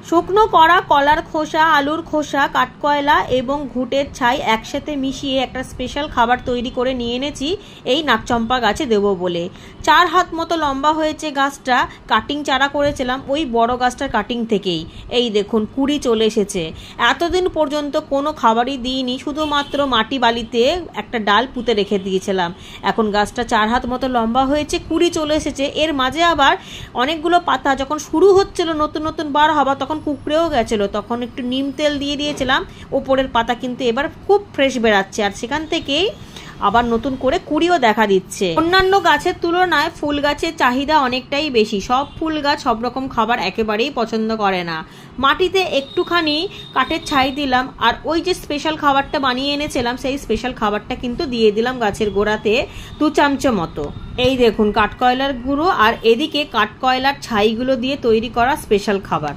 শুকনো করা কলার খোসা, আলুর খোসা, কাঠকয়লা এবং ঘুটের ছাই একসাথে মিশিয়ে একটা স্পেশাল খাবার তৈরি করে নিয়ে এনেছি এই নাকচম্পা গাছে দেবো বলে। 4 হাত মতো লম্বা হয়েছে গাছটা। কাটিং চারা করেছিলাম ওই বড় গাছটার কাটিং থেকেই। এই দেখুন কুড়ি চলে এসেছে। এতদিন পর্যন্ত কোনো খাবারই দিইনি, শুধুমাত্র মাটি বালিতে একটা ডাল পুঁতে রেখে দিয়েছিলাম। এখন গাছটা 4 হাত মতো লম্বা হয়েছে, কুড়ি চলে এসেছে। এর মাঝে আবার অনেকগুলো পাতা যখন শুরু হচ্ছিল নতুন নতুন বার হওয়া, তখন কুকড়েও গেছিলো, তখন একটু নিম তেল দিয়ে দিয়েছিলাম। ওপরের পাতা কিন্তু এবার খুব ফ্রেশ বেরাচ্ছে, আর সেখান থেকেই আবার নতুন করে কুড়িও দেখা দিচ্ছে। অন্যান্য গাছের তুলনায় ফুল গাছের চাহিদা অনেকটাই বেশি। সব ফুল গাছ সব রকম খাবার একেবারেই পছন্দ করে না। মাটিতে একটুখানি কাঠের ছাই দিলাম, আর ওই যে স্পেশাল খাবারটা বানিয়ে এনেছিলাম সেই স্পেশাল খাবারটা কিন্তু দিয়ে দিলাম গাছের গোড়াতে 2 চামচ মতো। এই দেখুন কাঠকয়লার গুঁড়ো আর এদিকে কাঠকয়লার ছাইগুলো দিয়ে তৈরি করা স্পেশাল খাবার।